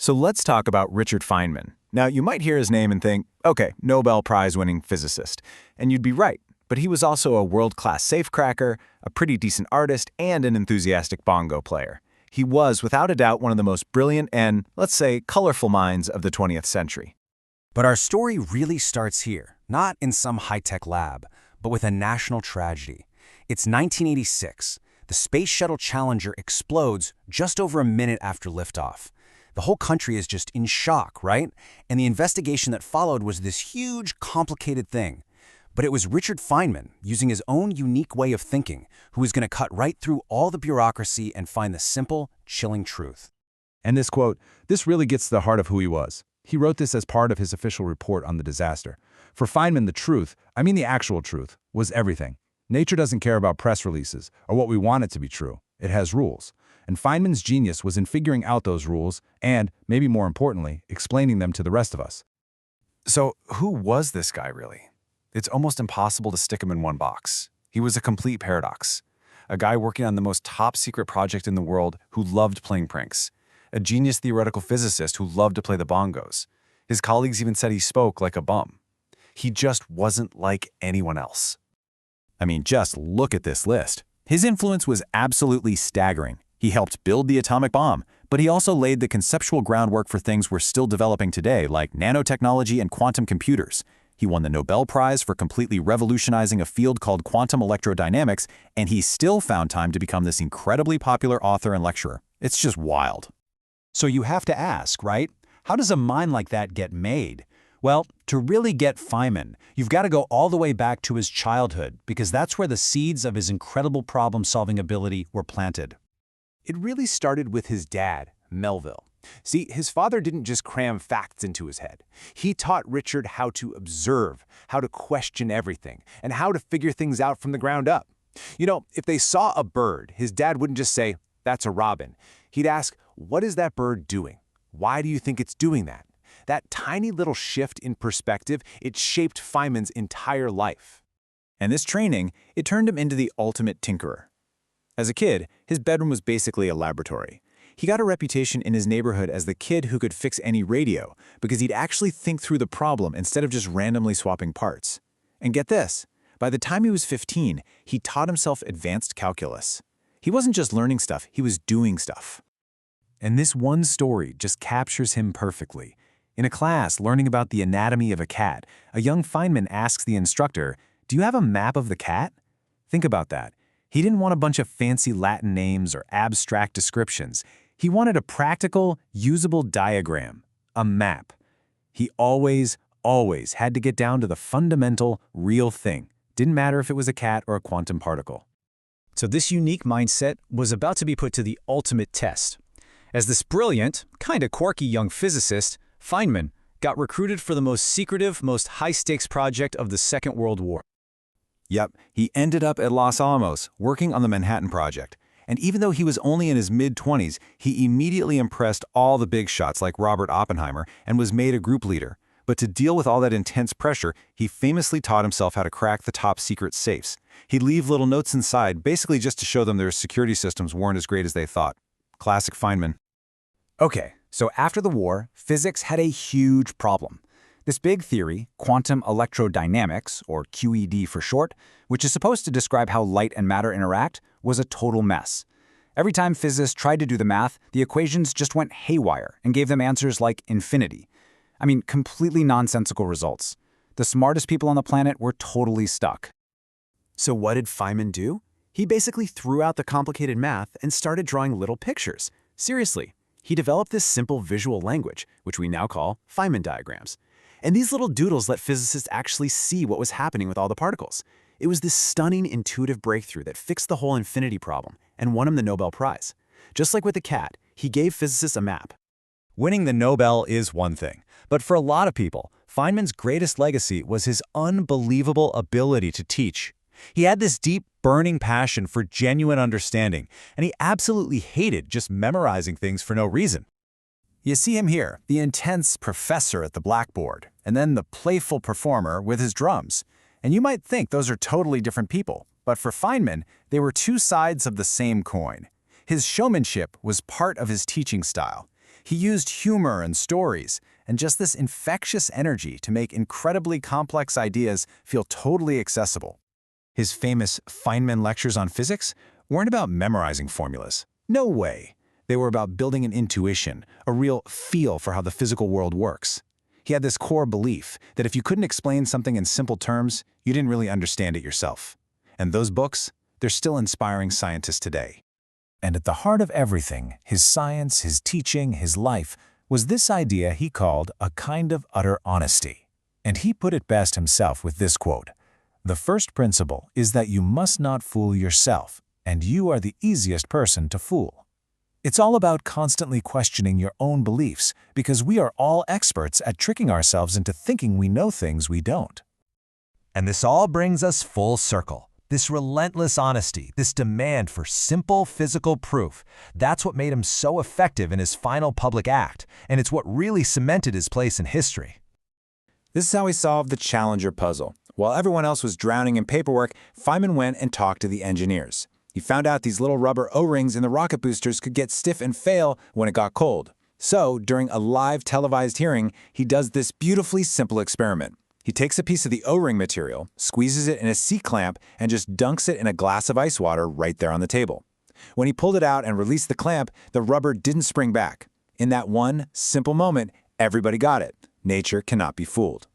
So let's talk about Richard Feynman. Now, you might hear his name and think, okay, Nobel Prize-winning physicist. And you'd be right, but he was also a world-class safecracker, a pretty decent artist, and an enthusiastic bongo player. He was, without a doubt, one of the most brilliant and, let's say, colorful minds of the 20th century. But our story really starts here, not in some high-tech lab, but with a national tragedy. It's 1986. The Space Shuttle Challenger explodes just over a minute after liftoff. The whole country is just in shock, right? And the investigation that followed was this huge, complicated thing. But it was Richard Feynman, using his own unique way of thinking, who was going to cut right through all the bureaucracy and find the simple, chilling truth. And this quote, this really gets to the heart of who he was. He wrote this as part of his official report on the disaster. For Feynman, the truth, I mean the actual truth, was everything. Nature doesn't care about press releases or what we want it to be true. It has rules. And Feynman's genius was in figuring out those rules and, maybe more importantly, explaining them to the rest of us. So who was this guy, really? It's almost impossible to stick him in one box. He was a complete paradox. A guy working on the most top-secret project in the world who loved playing pranks. A genius theoretical physicist who loved to play the bongos. His colleagues even said he spoke like a bum. He just wasn't like anyone else. I mean, just look at this list. His influence was absolutely staggering. He helped build the atomic bomb, but he also laid the conceptual groundwork for things we're still developing today, like nanotechnology and quantum computers. He won the Nobel Prize for completely revolutionizing a field called quantum electrodynamics, and he still found time to become this incredibly popular author and lecturer. It's just wild. So you have to ask, right? How does a mind like that get made? Well, to really get Feynman, you've got to go all the way back to his childhood, because that's where the seeds of his incredible problem-solving ability were planted. It really started with his dad, Melville. See, his father didn't just cram facts into his head. He taught Richard how to observe, how to question everything, and how to figure things out from the ground up. You know, if they saw a bird, his dad wouldn't just say, "That's a robin." He'd ask, "What is that bird doing? Why do you think it's doing that?" That tiny little shift in perspective, it shaped Feynman's entire life. And this training, it turned him into the ultimate tinkerer. As a kid, his bedroom was basically a laboratory. He got a reputation in his neighborhood as the kid who could fix any radio because he'd actually think through the problem instead of just randomly swapping parts. And get this, by the time he was 15, he taught himself advanced calculus. He wasn't just learning stuff, he was doing stuff. And this one story just captures him perfectly. In a class learning about the anatomy of a cat, a young Feynman asks the instructor, "Do you have a map of the cat?" Think about that. He didn't want a bunch of fancy Latin names or abstract descriptions. He wanted a practical, usable diagram, a map. He always had to get down to the fundamental, real thing. Didn't matter if it was a cat or a quantum particle. So this unique mindset was about to be put to the ultimate test. As this brilliant, kind of quirky young physicist, Feynman got recruited for the most secretive, most high-stakes project of the Second World War. Yep, he ended up at Los Alamos, working on the Manhattan Project. And even though he was only in his mid-20s, he immediately impressed all the big shots like Robert Oppenheimer and was made a group leader. But to deal with all that intense pressure, he famously taught himself how to crack the top-secret safes. He'd leave little notes inside, basically just to show them their security systems weren't as great as they thought. Classic Feynman. Okay, so after the war, physics had a huge problem. This big theory, quantum electrodynamics, or QED for short, which is supposed to describe how light and matter interact, was a total mess. Every time physicists tried to do the math, the equations just went haywire and gave them answers like infinity. I mean, completely nonsensical results. The smartest people on the planet were totally stuck. So what did Feynman do? He basically threw out the complicated math and started drawing little pictures. Seriously, he developed this simple visual language, which we now call Feynman diagrams. And these little doodles let physicists actually see what was happening with all the particles. It was this stunning intuitive breakthrough that fixed the whole infinity problem and won him the Nobel Prize. Just like with the cat, he gave physicists a map. Winning the Nobel is one thing, but for a lot of people, Feynman's greatest legacy was his unbelievable ability to teach. He had this deep, burning passion for genuine understanding, and he absolutely hated just memorizing things for no reason. You see him here, the intense professor at the blackboard, and then the playful performer with his drums. And you might think those are totally different people, but for Feynman, they were two sides of the same coin. His showmanship was part of his teaching style. He used humor and stories, and just this infectious energy to make incredibly complex ideas feel totally accessible. His famous Feynman lectures on physics weren't about memorizing formulas. No way. They were about building an intuition, a real feel for how the physical world works. He had this core belief that if you couldn't explain something in simple terms, you didn't really understand it yourself. And those books, they're still inspiring scientists today. And at the heart of everything, his science, his teaching, his life, was this idea he called a kind of utter honesty. And he put it best himself with this quote: "The first principle is that you must not fool yourself, and you are the easiest person to fool." It's all about constantly questioning your own beliefs, because we are all experts at tricking ourselves into thinking we know things we don't. And this all brings us full circle. This relentless honesty, this demand for simple physical proof, that's what made him so effective in his final public act, and it's what really cemented his place in history. This is how he solved the Challenger puzzle. While everyone else was drowning in paperwork, Feynman went and talked to the engineers. He found out these little rubber O-rings in the rocket boosters could get stiff and fail when it got cold. So, during a live televised hearing, he does this beautifully simple experiment. He takes a piece of the O-ring material, squeezes it in a C-clamp, and just dunks it in a glass of ice water right there on the table. When he pulled it out and released the clamp, the rubber didn't spring back. In that one simple moment, everybody got it. Nature cannot be fooled.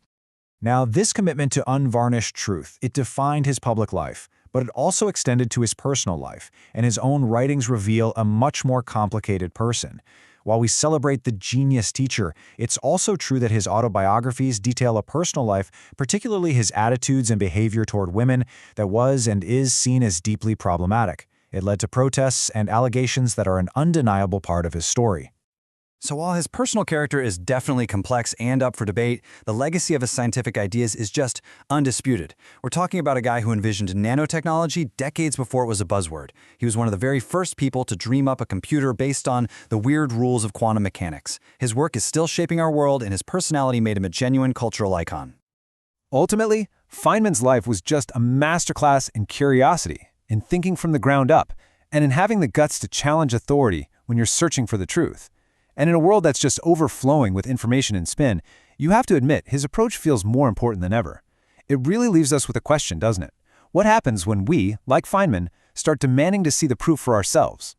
Now, this commitment to unvarnished truth, it defined his public life, but it also extended to his personal life, and his own writings reveal a much more complicated person. While we celebrate the genius teacher, it's also true that his autobiographies detail a personal life, particularly his attitudes and behavior toward women, that was and is seen as deeply problematic. It led to protests and allegations that are an undeniable part of his story. So while his personal character is definitely complex and up for debate, the legacy of his scientific ideas is just undisputed. We're talking about a guy who envisioned nanotechnology decades before it was a buzzword. He was one of the very first people to dream up a computer based on the weird rules of quantum mechanics. His work is still shaping our world, and his personality made him a genuine cultural icon. Ultimately, Feynman's life was just a masterclass in curiosity, in thinking from the ground up, and in having the guts to challenge authority when you're searching for the truth. And in a world that's just overflowing with information and spin, you have to admit his approach feels more important than ever. It really leaves us with a question, doesn't it? What happens when we, like Feynman, start demanding to see the proof for ourselves?